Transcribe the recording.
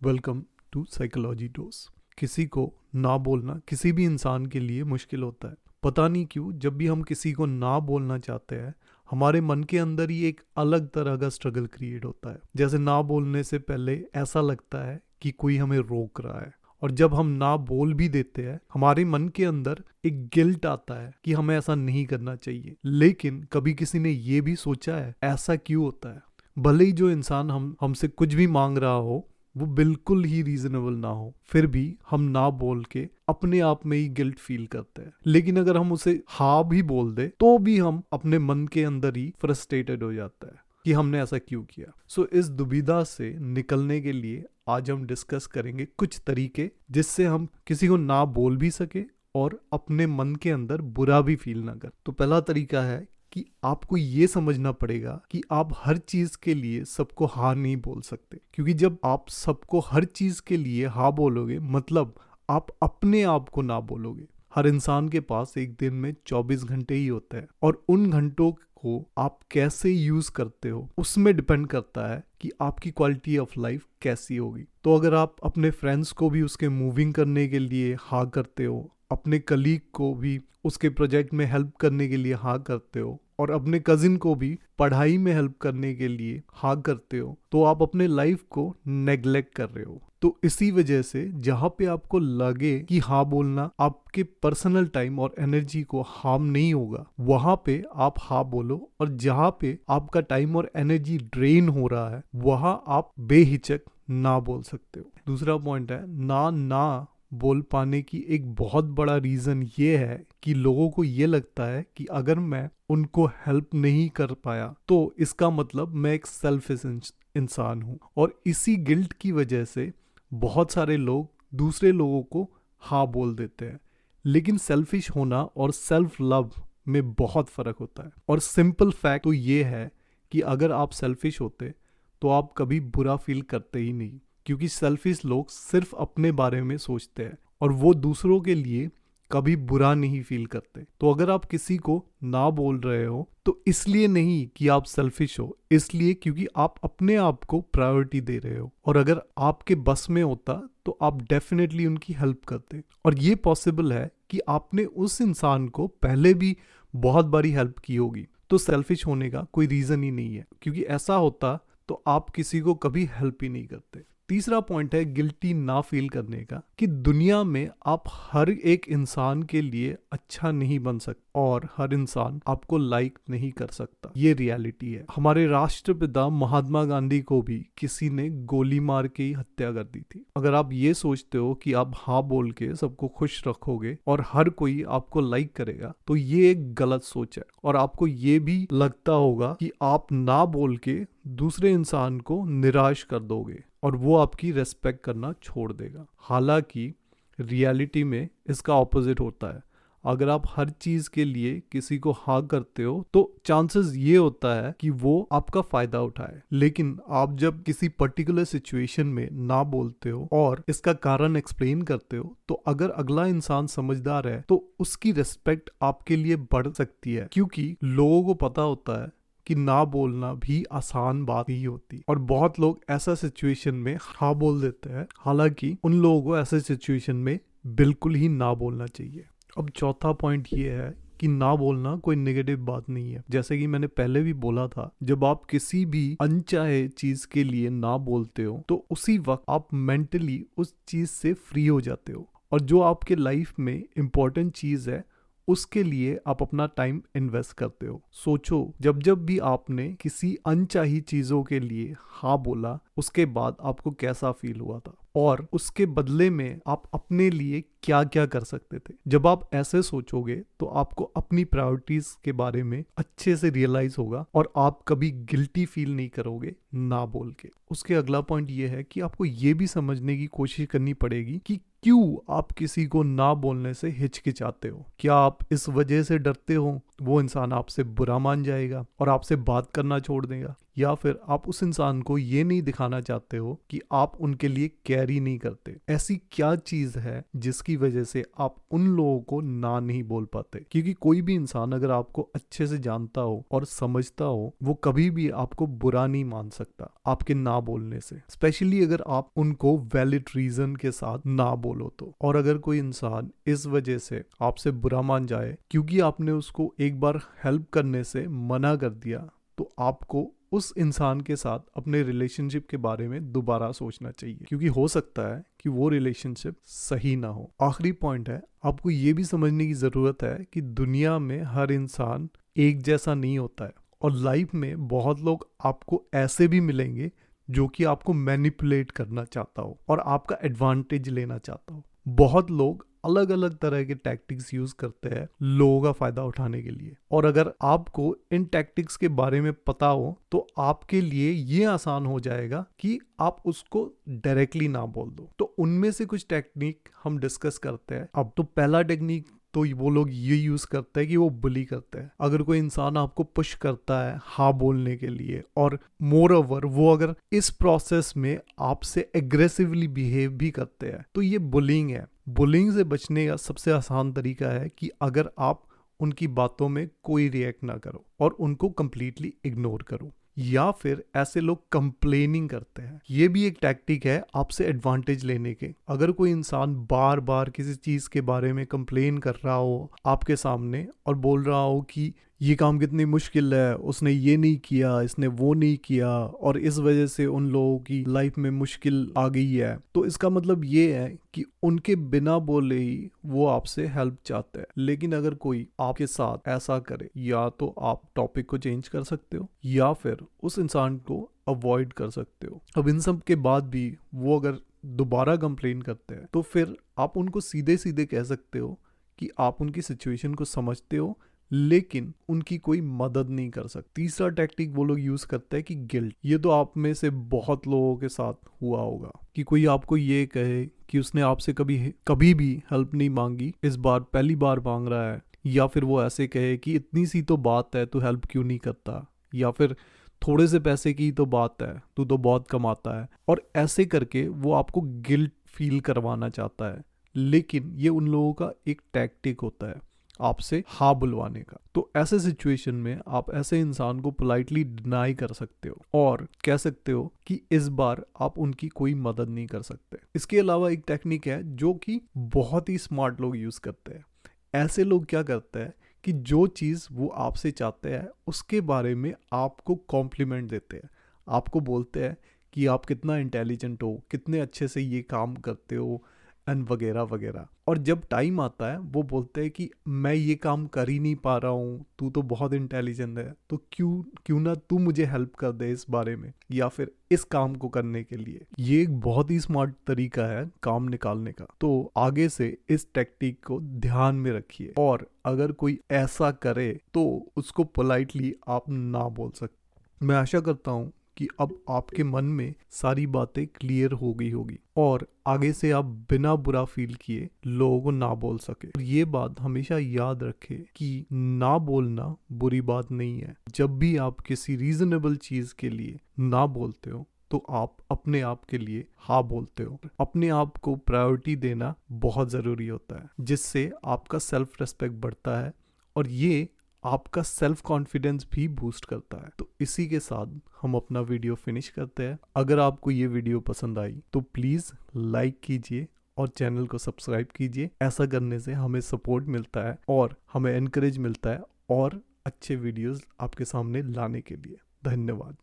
Welcome to psychology dose. किसी को ना बोलना किसी भी इंसान के लिए मुश्किल होता है। पता नहीं क्यों जब भी हम किसी को ना बोलना चाहते हैं हमारे मन के अंदर ही एक अलग तरह का स्ट्रगल क्रिएट होता है। जैसे ना बोलने से पहले ऐसा लगता है कि कोई हमें रोक रहा है, और जब हम ना बोल भी देते हैं हमारे मन के अंदर एक गिल्ट आता है कि हमें ऐसा नहीं करना चाहिए। लेकिन कभी किसी ने ये भी सोचा है ऐसा क्यों होता है? भले ही जो इंसान हमसे कुछ भी मांग रहा हो वो बिल्कुल ही रीजनेबल ना हो, फिर भी हम ना बोल के अपने आप में ही गिल्ट फील करते हैं। लेकिन अगर हम उसे हाँ भी बोल दे तो भी हम अपने मन के अंदर ही फ्रस्ट्रेटेड हो जाता है कि हमने ऐसा क्यों किया। सो इस दुविधा से निकलने के लिए आज हम डिस्कस करेंगे कुछ तरीके जिससे हम किसी को ना बोल भी सके और अपने मन के अंदर बुरा भी फील ना कर। तो पहला तरीका है कि आपको ये समझना पड़ेगा कि आप हर चीज के लिए सबको हाँ नहीं बोल सकते, क्योंकि जब आप सबको हर चीज के लिए हाँ बोलोगे मतलब आप अपने आप को ना बोलोगे। हर इंसान के पास एक दिन में 24 घंटे ही होते हैं और उन घंटों को आप कैसे यूज करते हो उसमें डिपेंड करता है कि आपकी क्वालिटी ऑफ लाइफ कैसी होगी। तो अगर आप अपने फ्रेंड्स को भी उसके मूविंग करने के लिए हाँ करते हो, अपने कलीग को भी उसके प्रोजेक्ट में हेल्प करने के लिए हाँ करते हो, और अपने कजिन को भी पढ़ाई में हेल्प करने के लिए हाँ करते हो, तो आप अपने लाइफ को नेग्लेक्ट कर रहे हो। तो इसी वजह से जहाँ पे आपको लगे कि हाँ बोलना आपके पर्सनल टाइम और एनर्जी को हार्म नहीं होगा वहां पे आप हाँ बोलो, और जहाँ पे आपका टाइम और एनर्जी ड्रेन हो रहा है वहां आप बेहिचक ना बोल सकते हो। दूसरा पॉइंट है ना बोल पाने की एक बहुत बड़ा रीजन ये है कि लोगों को ये लगता है कि अगर मैं उनको हेल्प नहीं कर पाया तो इसका मतलब मैं एक सेल्फिश इंसान हूँ, और इसी गिल्ट की वजह से बहुत सारे लोग दूसरे लोगों को हाँ बोल देते हैं। लेकिन सेल्फिश होना और सेल्फ लव में बहुत फर्क होता है, और सिंपल फैक्ट तो ये है कि अगर आप सेल्फिश होते तो आप कभी बुरा फील करते ही नहीं, क्योंकि सेल्फिश लोग सिर्फ अपने बारे में सोचते हैं और वो दूसरों के लिए कभी बुरा नहीं फील करते। तो अगर आप किसी को ना बोल रहे हो तो इसलिए नहीं कि आप सेल्फिश हो, इसलिए क्योंकि आप अपने आप को प्रायोरिटी दे रहे हो, और अगर आपके बस में होता तो आप डेफिनेटली उनकी हेल्प करते। और ये पॉसिबल है कि आपने उस इंसान को पहले भी बहुत बारी हेल्प की होगी, तो सेल्फिश होने का कोई रीजन ही नहीं है, क्योंकि ऐसा होता तो आप किसी को कभी हेल्प ही नहीं करते। तीसरा पॉइंट है गिल्टी ना फील करने का, कि दुनिया में आप हर एक इंसान के लिए अच्छा नहीं बन सकते और हर इंसान आपको लाइक नहीं कर सकता। ये रियलिटी है। हमारे राष्ट्रपिता महात्मा गांधी को भी किसी ने गोली मार के ही हत्या कर दी थी। अगर आप ये सोचते हो कि आप हाँ बोल के सबको खुश रखोगे और हर कोई आपको लाइक करेगा तो ये एक गलत सोच है, और आपको ये भी लगता होगा कि आप ना बोल के दूसरे इंसान को निराश कर दोगे और वो आपकी रेस्पेक्ट करना छोड़ देगा। हालांकि रियलिटी में इसका ऑपोजिट होता है। अगर आप हर चीज के लिए किसी को हाँ करते हो तो चांसेस ये होता है कि वो आपका फायदा उठाए, लेकिन आप जब किसी पर्टिकुलर सिचुएशन में ना बोलते हो और इसका कारण एक्सप्लेन करते हो तो अगर अगला इंसान समझदार है तो उसकी रेस्पेक्ट आपके लिए बढ़ सकती है, क्योंकि लोगों को पता होता है कि ना बोलना भी आसान बात ही होती, और बहुत लोग ऐसा सिचुएशन में हाँ बोल देते हैं। हालांकि उन लोगों को ऐसे सिचुएशन में बिल्कुल ही ना बोलना चाहिए। अब चौथा पॉइंट ये है कि ना बोलना कोई नेगेटिव बात नहीं है। जैसे कि मैंने पहले भी बोला था, जब आप किसी भी अनचाहे चीज के लिए ना बोलते हो तो उसी वक्त आप मेंटली उस चीज से फ्री हो जाते हो, और जो आपके लाइफ में इम्पोर्टेंट चीज है उसके लिए आप अपना टाइम इन्वेस्ट करते हो। सोचो जब जब भी आपने किसी अनचाही चीजों के लिए हाँ बोला उसके बाद आपको कैसा फील हुआ था, और उसके बदले में आप अपने लिए क्या क्या कर सकते थे। जब आप ऐसे सोचोगे तो आपको अपनी प्रायोरिटीज के बारे में अच्छे से रियलाइज होगा और आप कभी गिल्टी फील नहीं करोगे ना बोल के। उसके अगला पॉइंट ये है कि आपको ये भी समझने की कोशिश करनी पड़ेगी कि क्यों आप किसी को ना बोलने से हिचकिचाते हो। क्या आप इस वजह से डरते हो वो इंसान आपसे बुरा मान जाएगा और आपसे बात करना छोड़ देगा, या फिर आप उस इंसान को ये नहीं दिखाना चाहते हो कि आप उनके लिए केयर ही नहीं करते। ऐसी क्या चीज है जिसकी वजह से आप उन लोगों को ना नहीं बोल पाते? क्योंकि कोई भी इंसान अगर आपको अच्छे से जानता हो और समझता हो, वो कभी भी आपको बुरा नहीं मान सकता आपके ना बोलने से, स्पेशली अगर आप उनको वैलिड रीजन के साथ ना बोलो तो। और अगर कोई इंसान इस वजह से आपसे बुरा मान जाए क्योंकि आपने उसको एक बार हेल्प करने से मना कर दिया, तो आपको उस इंसान के साथ अपने रिलेशनशिप के बारे में दोबारा सोचना चाहिए, क्योंकि हो सकता है कि वो रिलेशनशिप सही ना हो। आखिरी पॉइंट है, आपको ये भी समझने की जरूरत है कि दुनिया में हर इंसान एक जैसा नहीं होता है, और लाइफ में बहुत लोग आपको ऐसे भी मिलेंगे जो कि आपको मैनिपुलेट करना चाहता हो और आपका एडवांटेज लेना चाहता हो। बहुत लोग अलग अलग तरह के टैक्टिक्स यूज करते हैं लोगों का फायदा उठाने के लिए, और अगर आपको इन टैक्टिक्स के बारे में पता हो तो आपके लिए ये आसान हो जाएगा कि आप उसको डायरेक्टली ना बोल दो। तो उनमें से कुछ टेक्निक हम डिस्कस करते हैं। अब तो पहला टेक्निक तो वो लोग ये यूज करते हैं कि वो बुली करते हैं। अगर कोई इंसान आपको पुश करता है हाँ बोलने के लिए, और मोर ओवर वो अगर इस प्रोसेस में आपसे एग्रेसिवली बिहेव भी करते हैं, तो ये बुलिंग है। बुलिंग से बचने का सबसे आसान तरीका है कि अगर आप उनकी बातों में कोई रिएक्ट ना करो और उनको कंप्लीटली इग्नोर करो, या फिर ऐसे लोग कंप्लेनिंग करते हैं। ये भी एक टैक्टिक है आपसे एडवांटेज लेने के। अगर कोई इंसान बार बार किसी चीज के बारे में कंप्लेन कर रहा हो आपके सामने और बोल रहा हो कि ये काम कितनी मुश्किल है, उसने ये नहीं किया, इसने वो नहीं किया, और इस वजह से उन लोगों की लाइफ में मुश्किल आ गई है, तो इसका मतलब ये है कि उनके बिना बोले ही वो आपसे हेल्प चाहते हैं। लेकिन अगर कोई आपके साथ ऐसा करे, या तो आप टॉपिक को चेंज कर सकते हो या फिर उस इंसान को अवॉइड कर सकते हो। अब इन सब के बाद भी वो अगर दोबारा कंप्लेन करते हैं, तो फिर आप उनको सीधे सीधे कह सकते हो कि आप उनकी सिचुएशन को समझते हो लेकिन उनकी कोई मदद नहीं कर सकते। तीसरा टैक्टिक वो लोग यूज करते हैं कि गिल्ट। ये तो आप में से बहुत लोगों के साथ हुआ होगा कि कोई आपको ये कहे कि उसने आपसे कभी भी हेल्प नहीं मांगी, इस बार पहली बार मांग रहा है, या फिर वो ऐसे कहे कि इतनी सी तो बात है, तू हेल्प क्यों नहीं करता, या फिर थोड़े से पैसे की तो बात है, तू तो बहुत कमाता है, और ऐसे करके वो आपको गिल्ट फील करवाना चाहता है। लेकिन ये उन लोगों का एक टैक्टिक होता है आपसे हाँ बुलवाने का। तो ऐसे सिचुएशन में आप ऐसे इंसान को पोलाइटली डिनाई कर सकते हो और कह सकते हो कि इस बार आप उनकी कोई मदद नहीं कर सकते। इसके अलावा एक टेक्निक है जो कि बहुत ही स्मार्ट लोग यूज करते हैं। ऐसे लोग क्या करते हैं कि जो चीज़ वो आपसे चाहते हैं उसके बारे में आपको कॉम्प्लीमेंट देते हैं, आपको बोलते हैं कि आप कितना इंटेलिजेंट हो, कितने अच्छे से ये काम करते हो, एंड वगैरह वगैरह। और जब टाइम आता है वो बोलते हैं कि मैं ये काम कर ही नहीं पा रहा हूँ, तू तो बहुत इंटेलिजेंट है, तो क्यों ना तू मुझे हेल्प कर दे इस बारे में या फिर इस काम को करने के लिए। ये एक बहुत ही स्मार्ट तरीका है काम निकालने का। तो आगे से इस टेक्निक को ध्यान में रखिए, और अगर कोई ऐसा करे तो उसको पोलाइटली आप ना बोल सकते। मैं आशा करता हूँ कि अब आपके मन में सारी बातें क्लियर हो गई होगी और आगे से आप बिना बुरा फील किए लोगों को ना बोल सके। और ये बात हमेशा याद रखें कि ना बोलना बुरी बात नहीं है। जब भी आप किसी रीजनेबल चीज के लिए ना बोलते हो तो आप अपने आप के लिए हाँ बोलते हो। अपने आप को प्रायोरिटी देना बहुत जरूरी होता है, जिससे आपका सेल्फ रिस्पेक्ट बढ़ता है और ये आपका सेल्फ कॉन्फिडेंस भी बूस्ट करता है। तो इसी के साथ हम अपना वीडियो फिनिश करते हैं। अगर आपको ये वीडियो पसंद आई तो प्लीज़ लाइक कीजिए और चैनल को सब्सक्राइब कीजिए। ऐसा करने से हमें सपोर्ट मिलता है और हमें एनकरेज मिलता है और अच्छे वीडियोस आपके सामने लाने के लिए। धन्यवाद।